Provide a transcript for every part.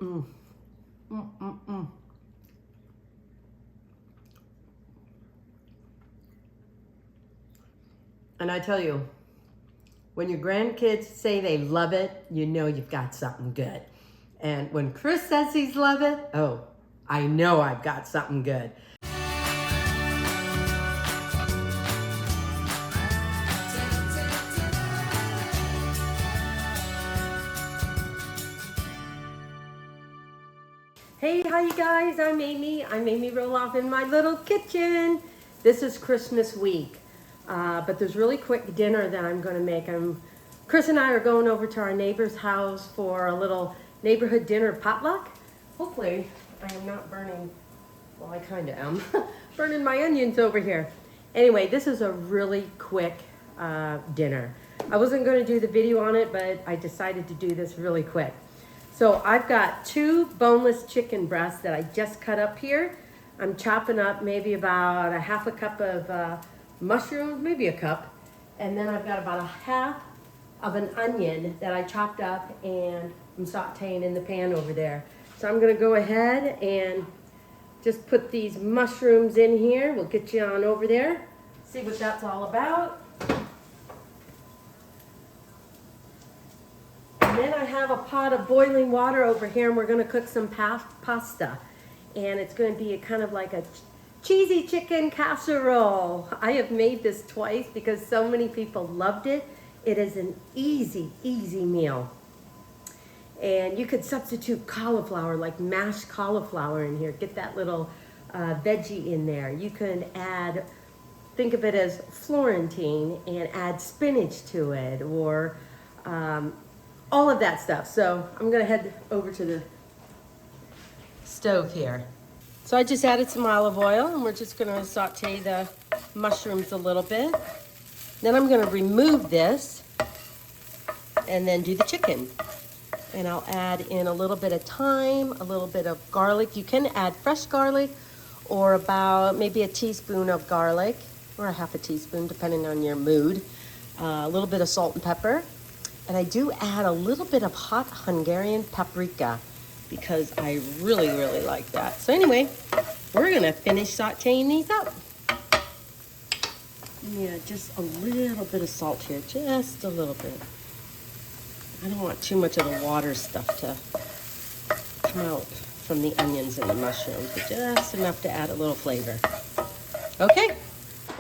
Mm. Mm, mm, mm. And I tell you, when your grandkids say they love it, you know you've got something good. And when Chris says he's love it, oh, I know I've got something good. Hey, hi you guys, I'm Amy Roloff in my little kitchen. This is Christmas week, but there's really quick dinner that I'm gonna make. Chris and I are going over to our neighbor's house for a little neighborhood dinner potluck. Hopefully I am not burning, well I kinda am, burning my onions over here. Anyway, this is a really quick dinner. I wasn't gonna do the video on it, but I decided to do this really quick. So I've got 2 boneless chicken breasts that I just cut up here. I'm chopping up maybe about a half a cup of mushrooms, maybe a cup. And then I've got about a half of an onion that I chopped up and I'm sauteing in the pan over there. So I'm gonna go ahead and just put these mushrooms in here. We'll get you on over there, see what that's all about. Then I have a pot of boiling water over here and we're gonna cook some pasta. And it's gonna be kind of like a cheesy chicken casserole. I have made this twice because so many people loved it. It is an easy meal. And you could substitute cauliflower, like mashed cauliflower in here. Get that little veggie in there. You can add, think of it as Florentine and add spinach to it, or all of that stuff. So I'm gonna head over to the stove here. So I just added some olive oil and we're just gonna saute the mushrooms a little bit. Then I'm gonna remove this and then do the chicken. And I'll add in a little bit of thyme, a little bit of garlic. You can add fresh garlic or about maybe a teaspoon of garlic or a half a teaspoon depending on your mood. A little bit of salt and pepper. And I do add a little bit of hot Hungarian paprika because I really like that. So anyway, we're gonna finish sauteing these up. Yeah, just a little bit of salt here, just a little bit. I don't want too much of the water stuff to come out from the onions and the mushrooms, but just enough to add a little flavor. Okay.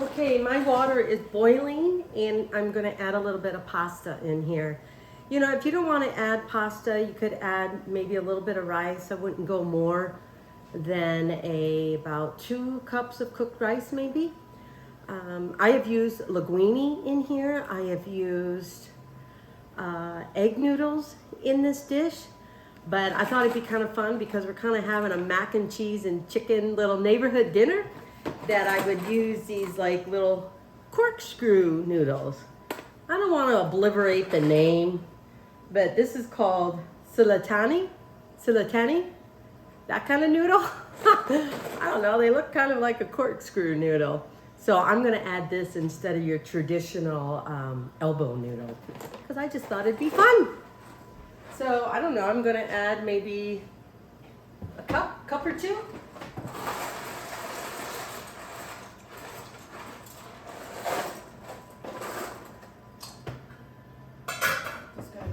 Okay, my water is boiling and I'm gonna add a little bit of pasta in here. You know, if you don't wanna add pasta, you could add maybe a little bit of rice. I wouldn't go more than about 2 cups of cooked rice maybe. I have used linguine in here. I have used egg noodles in this dish, but I thought it'd be kind of fun because we're kind of having a mac and cheese and chicken little neighborhood dinner, that I would use these like little corkscrew noodles. I don't want to obliterate the name, but this is called silatani, that kind of noodle. I don't know, they look kind of like a corkscrew noodle. So I'm gonna add this instead of your traditional elbow noodle because I just thought it'd be fun. So I don't know, I'm gonna add maybe a cup or 2.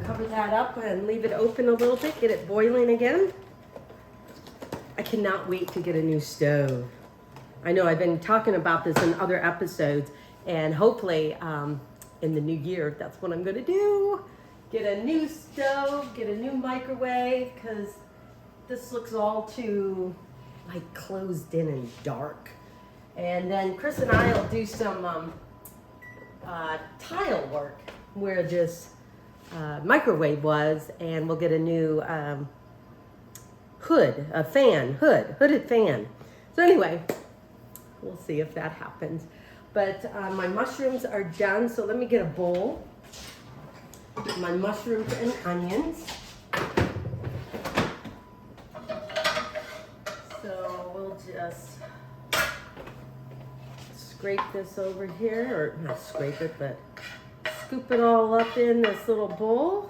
Cover that up and leave it open a little bit, get it boiling again. I cannot wait to get a new stove. I know I've been talking about this in other episodes, and hopefully in the new year, that's what I'm gonna do. Get a new stove, get a new microwave, because this looks all too like closed in and dark. And then Chris and I will do some tile work where this microwave was, and we'll get a new hooded fan. So anyway, we'll see if that happens. But my mushrooms are done, so let me get a bowl. My mushrooms and onions. So we'll just scrape this over here, or not scrape it, but scoop it all up in this little bowl.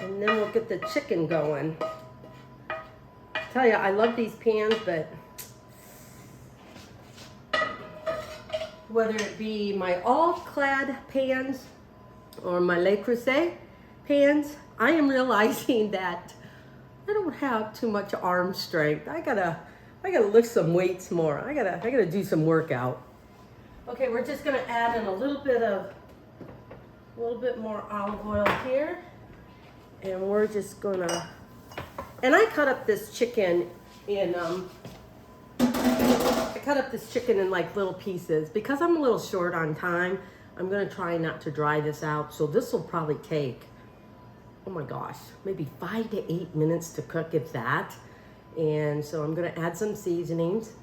And then we'll get the chicken going. Tell you, I love these pans, but whether it be my all-clad pans or my Le Creuset pans, I am realizing that I don't have too much arm strength. I gotta lift some weights more. I gotta do some workout. Okay, we're just gonna add in a little bit more olive oil here, and we're just gonna. And I cut up this chicken in like little pieces because I'm a little short on time. I'm gonna try not to dry this out, so this will probably take, oh my gosh, maybe 5 to 8 minutes to cook, if that. And so I'm gonna add some seasonings.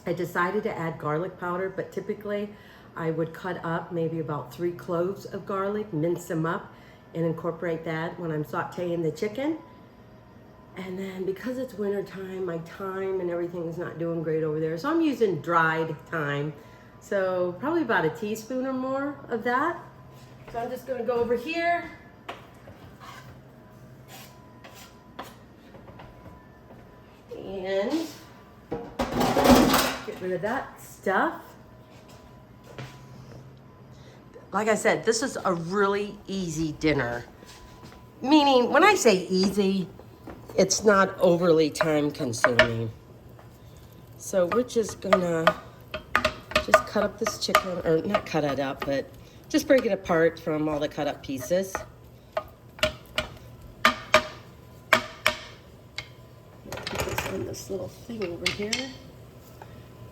I decided to add garlic powder, but typically I would cut up maybe about 3 cloves of garlic, mince them up, and incorporate that when I'm sauteing the chicken. And then because it's winter time, my thyme and everything is not doing great over there. So I'm using dried thyme. So probably about a teaspoon or more of that. So I'm just gonna go over here. And get rid of that stuff. Like I said, this is a really easy dinner. Meaning, when I say easy, it's not overly time consuming. So we're just gonna cut up this chicken, or not cut it up, but just break it apart from all the cut up pieces. Put this in this little thing over here.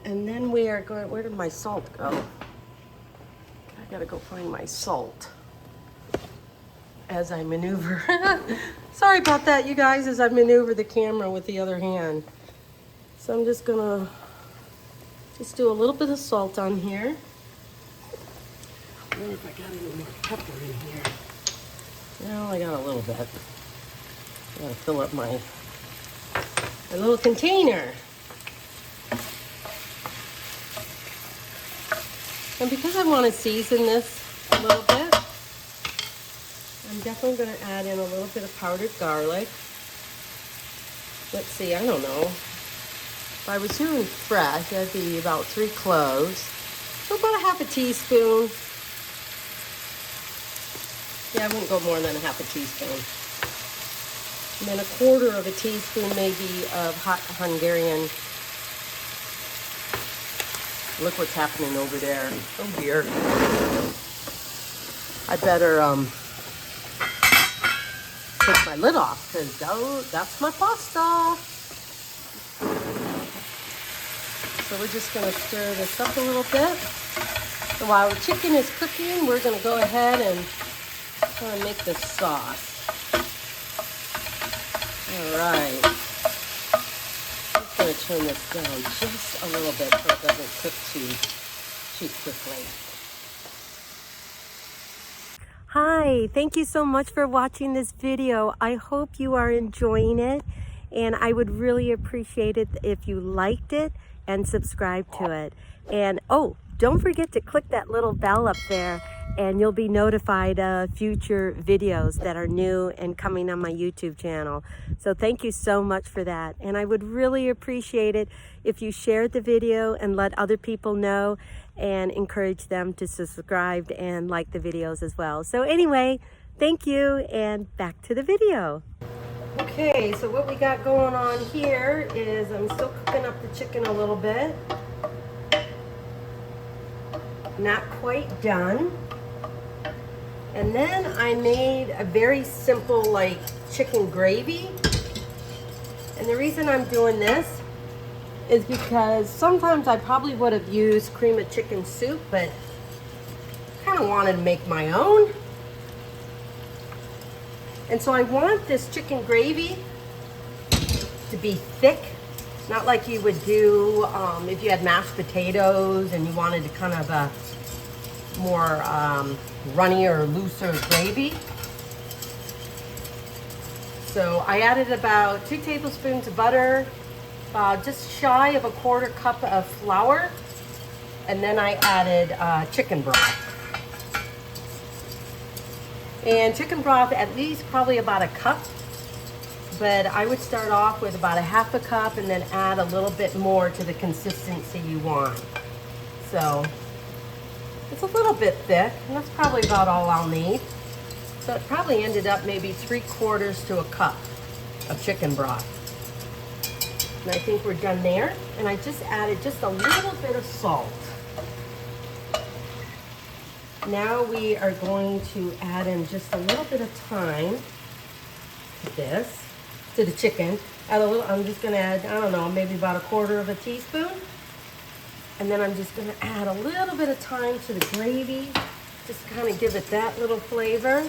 And then we are going, where did my salt go? I gotta go find my salt as I maneuver. Sorry about that, you guys, as I maneuver the camera with the other hand. So I'm just gonna do a little bit of salt on here. I wonder if I got any more pepper in here. No, I got a little bit. I gotta fill up my little container. And because I want to season this a little bit, I'm definitely going to add in a little bit of powdered garlic. Let's see, I don't know. If I was doing fresh, that'd be about 3 cloves. So about a half a teaspoon. Yeah, I wouldn't go more than a half a teaspoon. And then a quarter of a teaspoon maybe of hot Hungarian. Look what's happening over there. Oh dear. I better take my lid off because that's my pasta. So we're just gonna stir this up a little bit. And while the chicken is cooking, we're gonna go ahead and make this sauce. All right. I'm going to turn this down just a little bit so it doesn't cook too quickly. Hi, thank you so much for watching this video. I hope you are enjoying it, and I would really appreciate it if you liked it and subscribed to it. And oh, don't forget to click that little bell up there, and you'll be notified of future videos that are new and coming on my YouTube channel. So thank you so much for that. And I would really appreciate it if you shared the video and let other people know and encourage them to subscribe and like the videos as well. So anyway, thank you, and back to the video. Okay, so what we got going on here is I'm still cooking up the chicken a little bit. Not quite done. And then I made a very simple like chicken gravy. And the reason I'm doing this is because sometimes I probably would have used cream of chicken soup, but I kind of wanted to make my own. And so I want this chicken gravy to be thick, not like you would do if you had mashed potatoes and you wanted to kind of a more runnier or looser gravy. So I added about 2 tablespoons of butter, just shy of a 1/4 cup of flour, and then I added chicken broth. And chicken broth, at least probably about a cup. But I would start off with about a half a cup and then add a little bit more to the consistency you want. So it's a little bit thick, and that's probably about all I'll need. So it probably ended up maybe 3/4 to a cup of chicken broth. And I think we're done there. And I just added just a little bit of salt. Now we are going to add in just a little bit of thyme to this. To the chicken. I'm just going to add, I don't know, maybe about 1/4 teaspoon. And then I'm just going to add a little bit of thyme to the gravy. Just kind of give it that little flavor.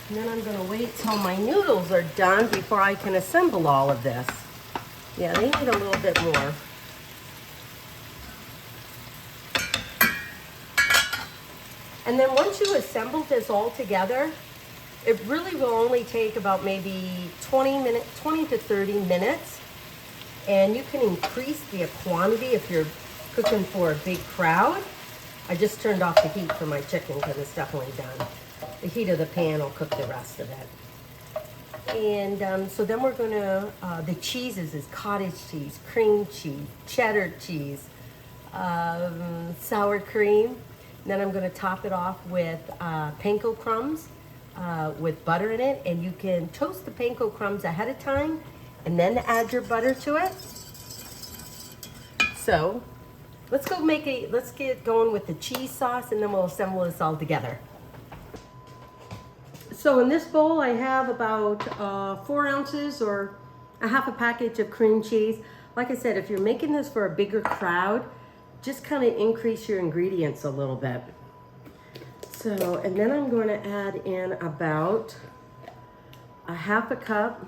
And then I'm going to wait till my noodles are done before I can assemble all of this. Yeah, they need a little bit more. And then once you assemble this all together, it really will only take about maybe 20 to 30 minutes. And you can increase the quantity if you're cooking for a big crowd. I just turned off the heat for my chicken because it's definitely done. The heat of the pan will cook the rest of it. And so then we're gonna, the cheeses is cottage cheese, cream cheese, cheddar cheese, sour cream. And then I'm gonna top it off with panko crumbs. With butter in it, and you can toast the panko crumbs ahead of time and then add your butter to it. So let's get going with the cheese sauce, and then we'll assemble this all together. So in this bowl I have about 4 ounces or a half a package of cream cheese. Like I said, if you're making this for a bigger crowd, just kind of increase your ingredients a little bit. So, and then I'm going to add in about a half a cup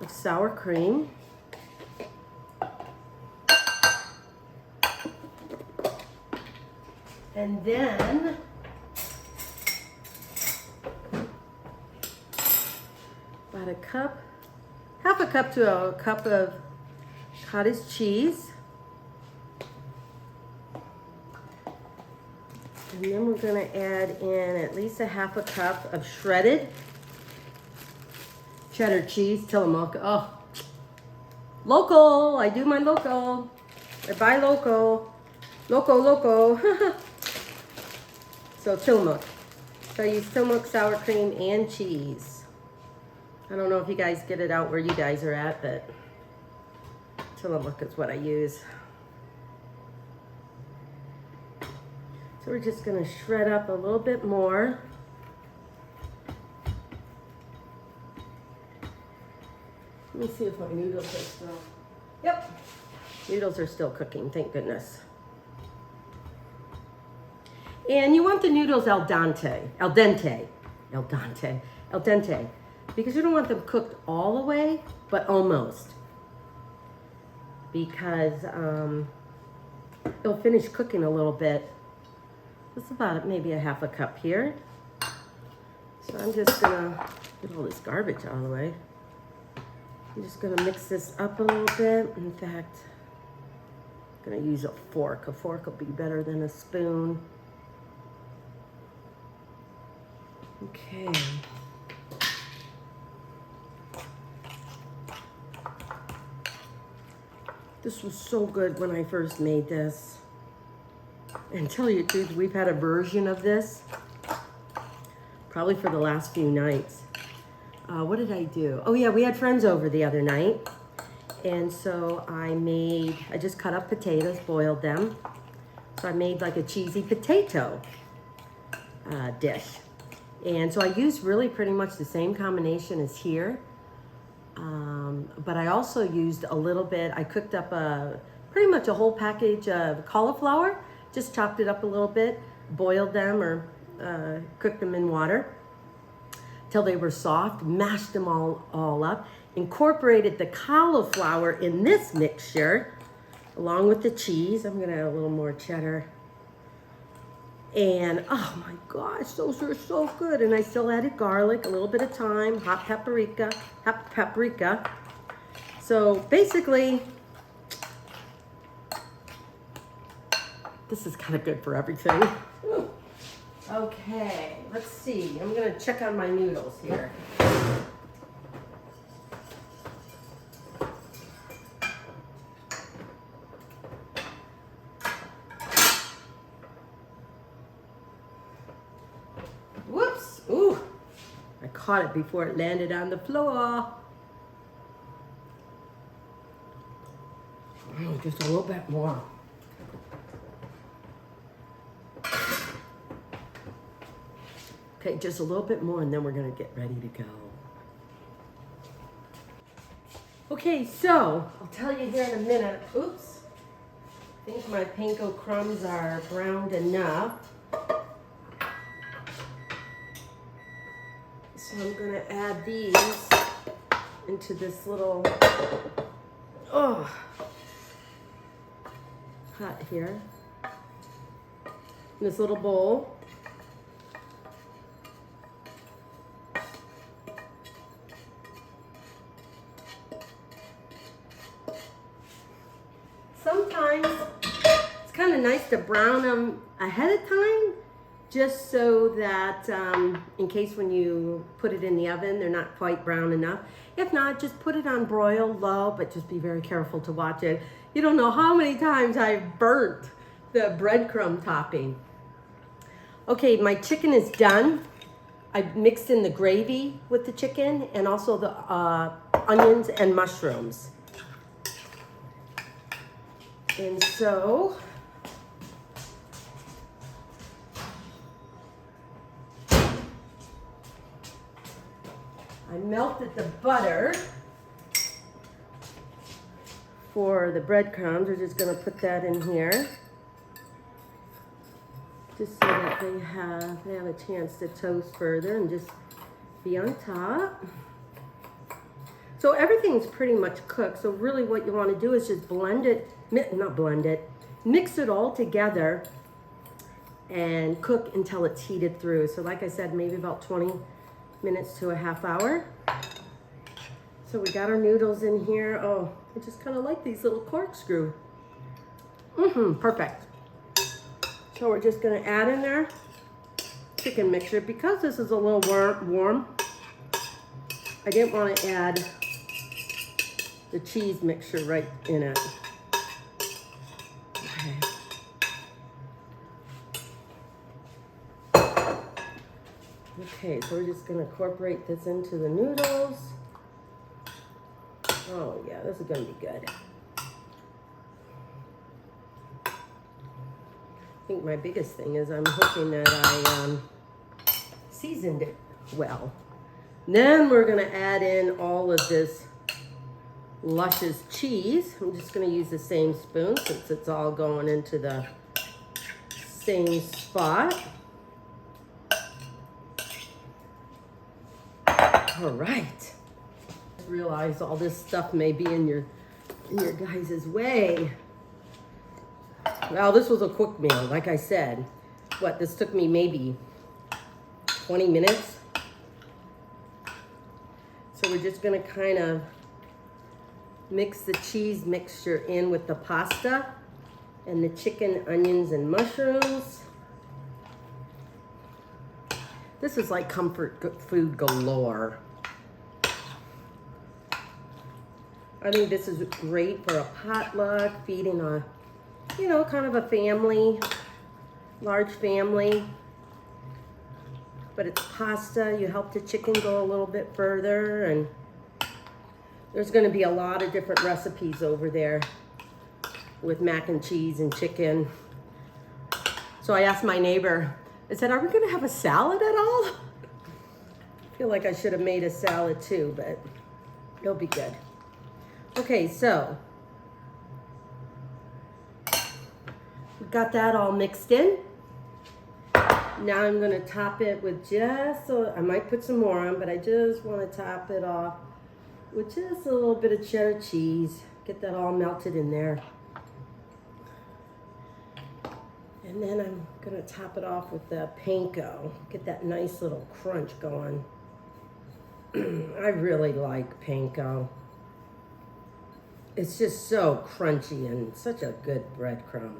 of sour cream. And then about a cup, half a cup to a cup of cottage cheese. And then we're going to add in at least a half a cup of shredded cheddar cheese, Tillamook. Oh, local. I do my local. I buy local. Loco. So Tillamook. So I use Tillamook sour cream and cheese. I don't know if you guys get it out where you guys are at, but Tillamook is what I use. So we're just going to shred up a little bit more. Let me see if my noodles are still. Yep, noodles are still cooking, thank goodness. And you want the noodles al dente, because you don't want them cooked all the way, but almost. Because it'll finish cooking a little bit. That's about maybe a half a cup here. So I'm just gonna get all this garbage out of the way. I'm just gonna mix this up a little bit. In fact, I'm gonna use a fork. A fork will be better than a spoon. Okay. This was so good when I first made this. And tell you the truth, we've had a version of this probably for the last few nights. What did I do? Oh yeah, we had friends over the other night. And so I just cut up potatoes, boiled them. So I made like a cheesy potato dish. And so I used really pretty much the same combination as here. But I also used a little bit, I cooked up pretty much a whole package of cauliflower, just chopped it up a little bit, boiled them or cooked them in water till they were soft, mashed them all up, incorporated the cauliflower in this mixture along with the cheese. I'm gonna add a little more cheddar. And oh my gosh, those are so good. And I still added garlic, a little bit of thyme, hot paprika. So basically, This is kind of good for everything. Okay, let's see. I'm gonna check on my noodles here. Whoops, ooh, I caught it before it landed on the floor. Oh, just a little bit more. Okay, just a little bit more and then we're gonna get ready to go. Okay, so I'll tell you here in a minute. Oops. I think my panko crumbs are browned enough. So I'm gonna add these into this little pot here. In this little bowl. Sometimes it's kind of nice to brown them ahead of time, just so that in case when you put it in the oven, they're not quite brown enough. If not, just put it on broil low, but just be very careful to watch it. You don't know how many times I've burnt the breadcrumb topping. Okay, my chicken is done. I mixed in the gravy with the chicken and also the onions and mushrooms. And so, I melted the butter for the breadcrumbs. We're just going to put that in here, just so that they have a chance to toast further and just be on top. So everything's pretty much cooked. So really what you want to do is just mix it all together and cook until it's heated through. So like I said, maybe about 20 minutes to a half hour. So we got our noodles in here. Oh, I just kind of like these little corkscrew. Perfect. So we're just gonna add in there chicken mixture. Because this is a little warm, I didn't want to add the cheese mixture right in it. Okay, so we're just gonna incorporate this into the noodles. Oh yeah, this is gonna be good. I think my biggest thing is I'm hoping that I seasoned it well. Then we're gonna add in all of this luscious cheese. I'm just gonna use the same spoon since it's all going into the same spot. All right. I realize all this stuff may be in your guys' way. Well, this was a quick meal, like I said. This took me maybe 20 minutes. So we're just gonna kind of mix the cheese mixture in with the pasta and the chicken, onions, and mushrooms. This is like comfort food galore. I think this is great for a potluck, feeding a, kind of a family, large family. But it's pasta, you help the chicken go a little bit further, and there's gonna be a lot of different recipes over there with mac and cheese and chicken. So I asked my neighbor, I said, are we gonna have a salad at all? I feel like I should have made a salad too, but it'll be good. Okay, so we got that all mixed in. Now I'm gonna top it with I might put some more on, but I just wanna top it off with just a little bit of cheddar cheese. Get that all melted in there. And then I'm gonna top it off with the panko. Get that nice little crunch going. I really like panko. It's just so crunchy and such a good breadcrumb.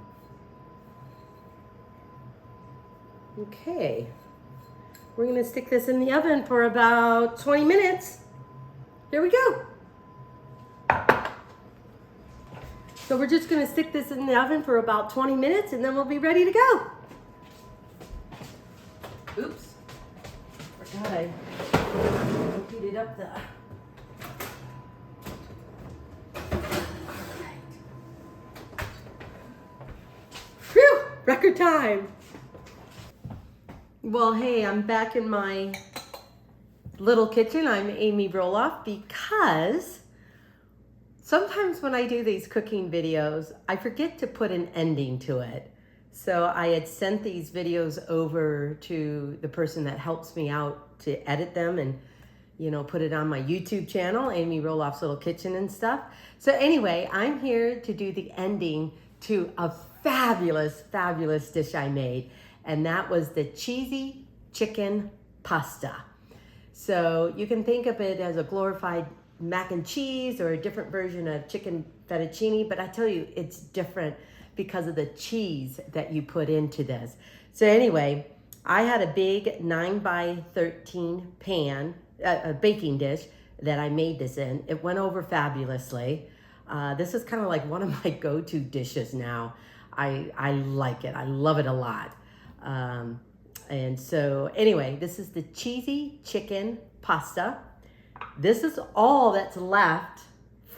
Okay, we're gonna stick this in the oven for about 20 minutes. Here we go. So we're just gonna stick this in the oven for about 20 minutes and then we'll be ready to go. Oops, forgot I heated up the... Phew, record time. Well, hey, I'm back in my little kitchen. I'm Amy Roloff because sometimes when I do these cooking videos, I forget to put an ending to it. So I had sent these videos over to the person that helps me out to edit them and, you know, put it on my YouTube channel, Amy Roloff's Little Kitchen and stuff. So anyway, I'm here to do the ending to a fabulous, fabulous dish I made. And that was the cheesy chicken pasta. So you can think of it as a glorified mac and cheese or a different version of chicken fettuccine, but I tell you, it's different because of the cheese that you put into this. So anyway, I had a big 9x13 pan, a baking dish that I made this in. It went over fabulously. This is kind of like one of my go-to dishes now. I like it. I love it a lot. And so anyway, this is the cheesy chicken pasta. This is all that's left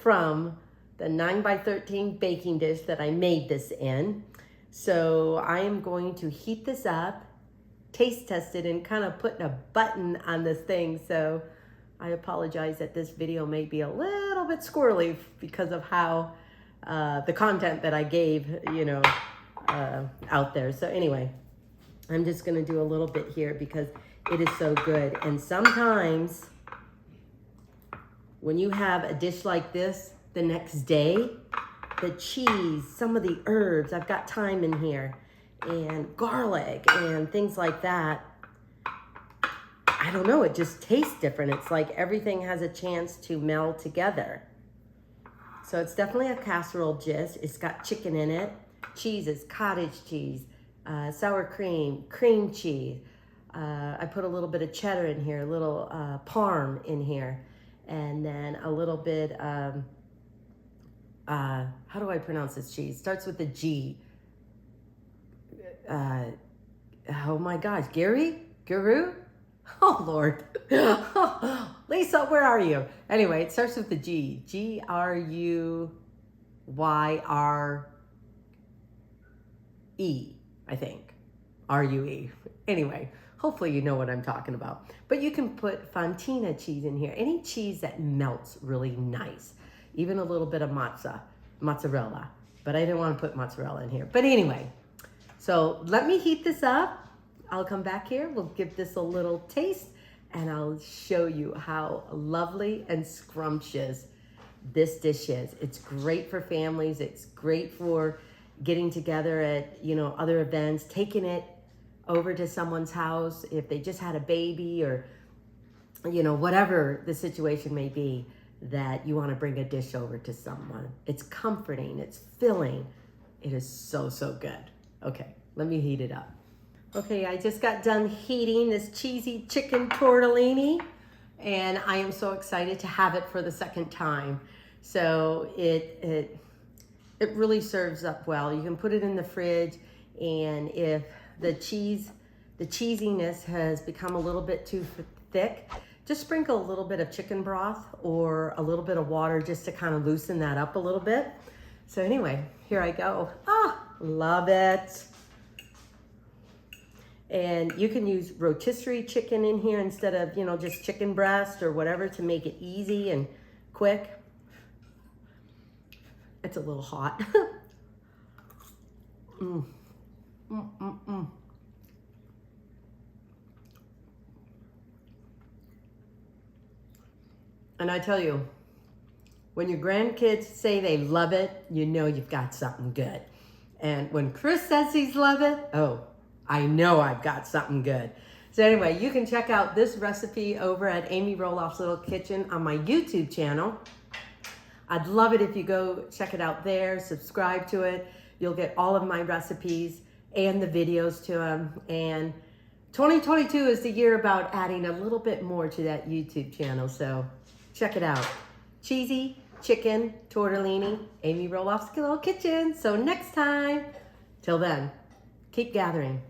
from the 9x13 baking dish that I made this in. So I am going to heat this up, taste test it, and kind of put a button on this thing. So I apologize that this video may be a little bit squirrely because of how the content that I gave, you know, out there. So anyway, I'm just gonna do a little bit here because it is so good. And sometimes when you have a dish like this the next day, the cheese, some of the herbs, I've got thyme in here, and garlic and things like that. I don't know, it just tastes different. It's like everything has a chance to meld together. So it's definitely a casserole dish. It's got chicken in it, cheeses, cottage cheese, sour cream, cream cheese. I put a little bit of cheddar in here, a little parm in here, and then a little bit, how do I pronounce this cheese? Starts with a G. Oh my gosh, Guru? Oh Lord. Lisa, where are you? Anyway, it starts with the G. G-R-U-Y-R-E, I think. R-U-E. Anyway, hopefully you know what I'm talking about. But you can put fontina cheese in here. Any cheese that melts really nice. Even a little bit of mozzarella. But I didn't want to put mozzarella in here. But anyway, so let me heat this up. I'll come back here. We'll give this a little taste. And I'll show you how lovely and scrumptious this dish is. It's great for families. It's great for getting together at, you know, other events, taking it over to someone's house if they just had a baby or, you know, whatever the situation may be that you want to bring a dish over to someone. It's comforting. It's filling. It is so, so good. Okay, let me heat it up. Okay, I just got done heating this cheesy chicken tortellini, and I am so excited to have it for the second time. So it really serves up well. You can put it in the fridge, and if the cheesiness has become a little bit too thick, just sprinkle a little bit of chicken broth or a little bit of water just to kind of loosen that up a little bit. So anyway, here I go. Ah, love it. And you can use rotisserie chicken in here instead of, you know, just chicken breast or whatever to make it easy and quick. It's a little hot. And I tell you, when your grandkids say they love it, you know you've got something good. And when Chris says he's love it, oh, I know I've got something good. So anyway, you can check out this recipe over at Amy Roloff's Little Kitchen on my YouTube channel. I'd love it if you go check it out there, subscribe to it. You'll get all of my recipes and the videos to them. And 2022 is the year about adding a little bit more to that YouTube channel, so check it out. Cheesy chicken tortellini, Amy Roloff's little kitchen. So next time, till then, keep gathering.